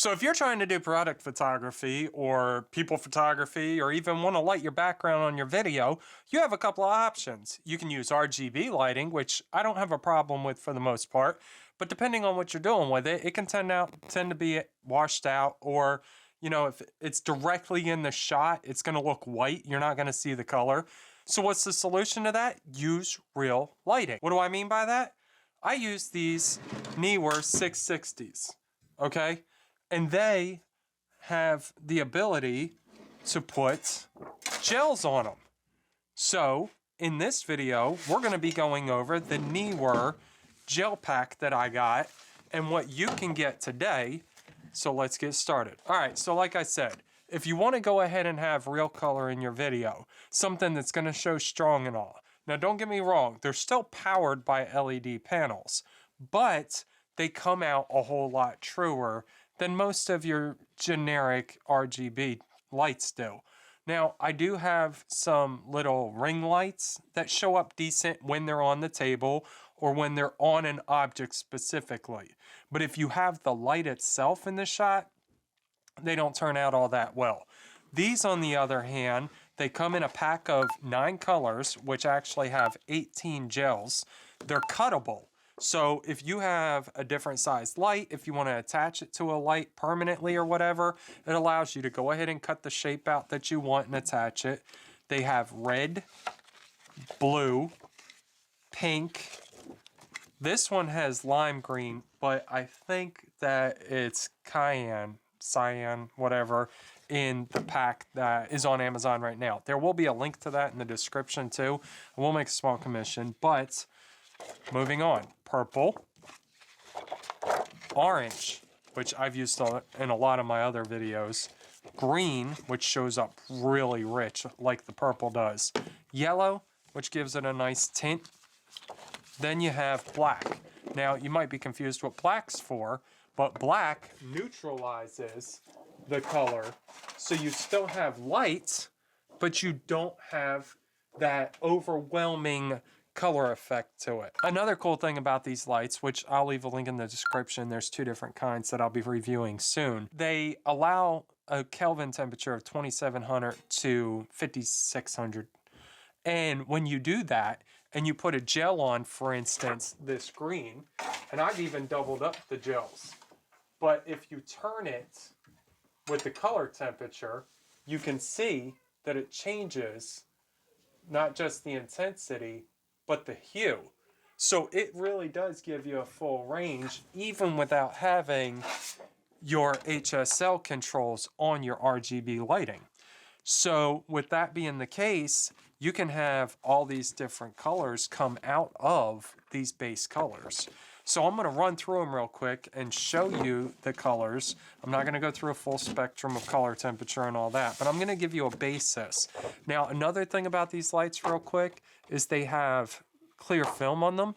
So if you're trying to do product photography or people photography or even want to light your background on your video, you have a couple of options. You can use RGB lighting, which I don't have a problem with for the most part, but depending on what you're doing with it, it can tend to be washed out, or if it's directly in the shot, it's going to look white. You're not going to see the color. So what's the solution to that? Use real lighting. What do I mean by that? I use these Neewer 660s, okay? And they have the ability to put gels on them. So in this video, we're going to be going over the Neewer gel pack that I got and what you can get today. So let's get started. All right, so like I said, if you want to go ahead and have real color in your video, something that's going to show strong and all. Now, don't get me wrong, they're still powered by LED panels, but they come out a whole lot truer than most of your generic RGB lights do. Now, I do have some little ring lights that show up decent when they're on the table or when they're on an object specifically. But if you have the light itself in the shot, they don't turn out all that well. These, on the other hand, they come in a pack of 9 colors, which actually have 18 gels. They're cuttable. So if you have a different size light, if you want to attach it to a light permanently or whatever, it allows you to go ahead and cut the shape out that you want and attach it. They have red, blue, pink. This one has lime green, but I think that it's cyan, whatever, in the pack that is on Amazon right now. There will be a link to that in the description too. I will make a small commission, but moving on. Purple, orange, which I've used in a lot of my other videos, green, which shows up really rich like the purple does, yellow, which gives it a nice tint. Then you have black. Now, you might be confused what black's for, but black neutralizes the color, so you still have light, but you don't have that overwhelming color effect to it. Another cool thing about these lights, which I'll leave a link in the description, there's 2 different kinds that I'll be reviewing soon. They allow a Kelvin temperature of 2700 to 5600. And when you do that, and you put a gel on, for instance, this green, and I've even doubled up the gels. But if you turn it with the color temperature, you can see that it changes not just the intensity, but the hue. So it really does give you a full range, even without having your HSL controls on your RGB lighting. So with that being the case, you can have all these different colors come out of these base colors. So I'm going to run through them real quick and show you the colors. I'm not going to go through a full spectrum of color temperature and all that, but I'm going to give you a basis. Now, another thing about these lights real quick is they have clear film on them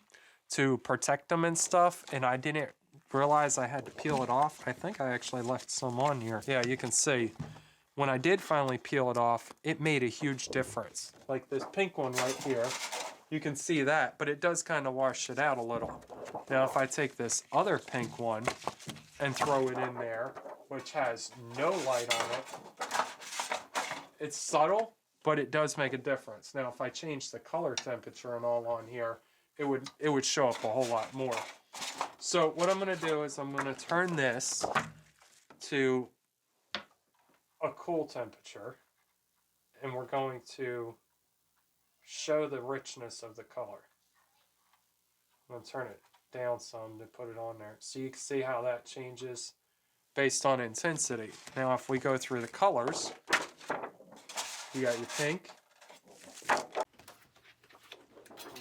to protect them and stuff, and I didn't realize I had to peel it off. I think I actually left some on here. Yeah, you can see. When I did finally peel it off, it made a huge difference. Like this pink one right here, you can see that, but it does kind of wash it out a little. Now, if I take this other pink one and throw it in there, which has no light on it, it's subtle, but it does make a difference. Now, if I change the color temperature and all on here, it would show up a whole lot more. So what I'm going to do is I'm going to turn this to a cool temperature, and we're going to show the richness of the color. I'm going to turn it down some to put it on there so you can see how that changes based on intensity. Now, if we go through the colors, you got your pink,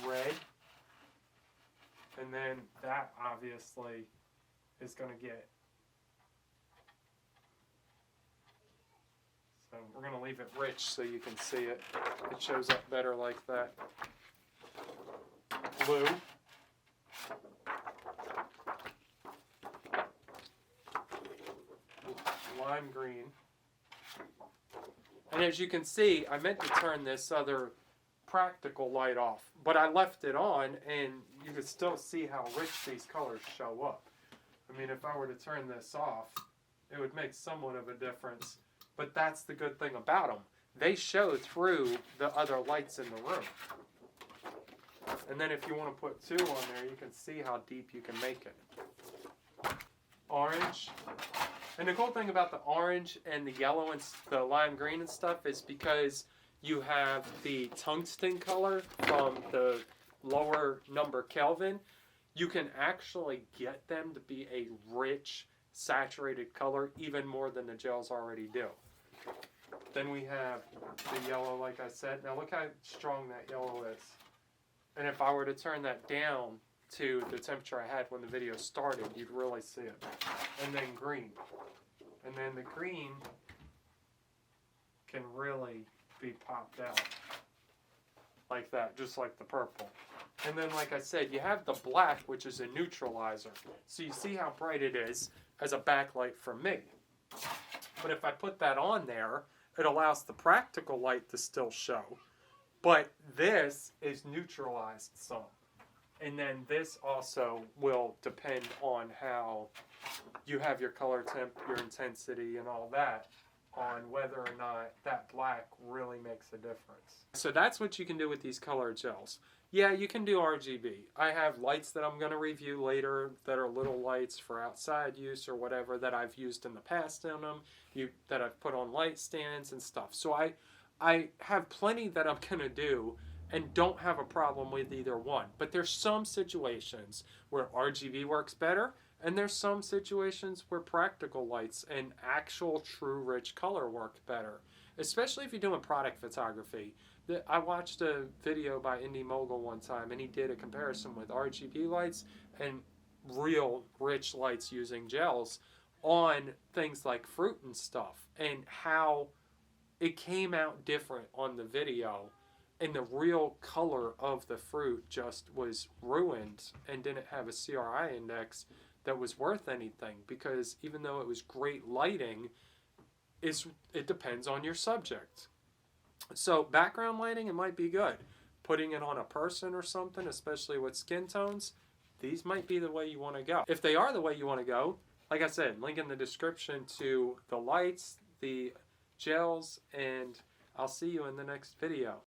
red, and then that obviously is going to get. So we're going to leave it rich so you can see it. It shows up better like that. Blue. Lime green. And as you can see, I meant to turn this other practical light off, but I left it on, and you can still see how rich these colors show up. I mean, if I were to turn this off, it would make somewhat of a difference. But that's the good thing about them. They show through the other lights in the room. And then if you want to put 2 on there, you can see how deep you can make it. Orange. And the cool thing about the orange and the yellow and the lime green and stuff is because you have the tungsten color from the lower number Kelvin, you can actually get them to be a rich, saturated color even more than the gels already do. Then we have the yellow, like I said. Now look how strong that yellow is. And if I were to turn that down to the temperature I had when the video started, you'd really see it. And then green. And then the green can really be popped out like that, just like the purple. And then, like I said, you have the black, which is a neutralizer. So you see how bright it is as a backlight for me. But if I put that on there, it allows the practical light to still show. But this is neutralized some. And then this also will depend on how you have your color temp, your intensity, and all that, on whether or not that black really makes a difference. So that's what you can do with these color gels. Yeah, you can do RGB. I have lights that I'm going to review later that are little lights for outside use or whatever that I've used in the past on them, that I've put on light stands and stuff. So I have plenty that I'm going to do and don't have a problem with either one. But there's some situations where RGB works better, and there's some situations where practical lights and actual true rich color work better, especially if you're doing product photography. I watched a video by Indie Mogul one time, and he did a comparison with RGB lights and real rich lights using gels on things like fruit and stuff, and how it came out different on the video, and the real color of the fruit just was ruined and didn't have a CRI index that was worth anything, because even though it was great lighting, it depends on your subject. So background lighting, it might be good. Putting it on a person or something, especially with skin tones, these might be the way you want to go. If they are the way you want to go, like I said, link in the description to the lights, the gels, and I'll see you in the next video.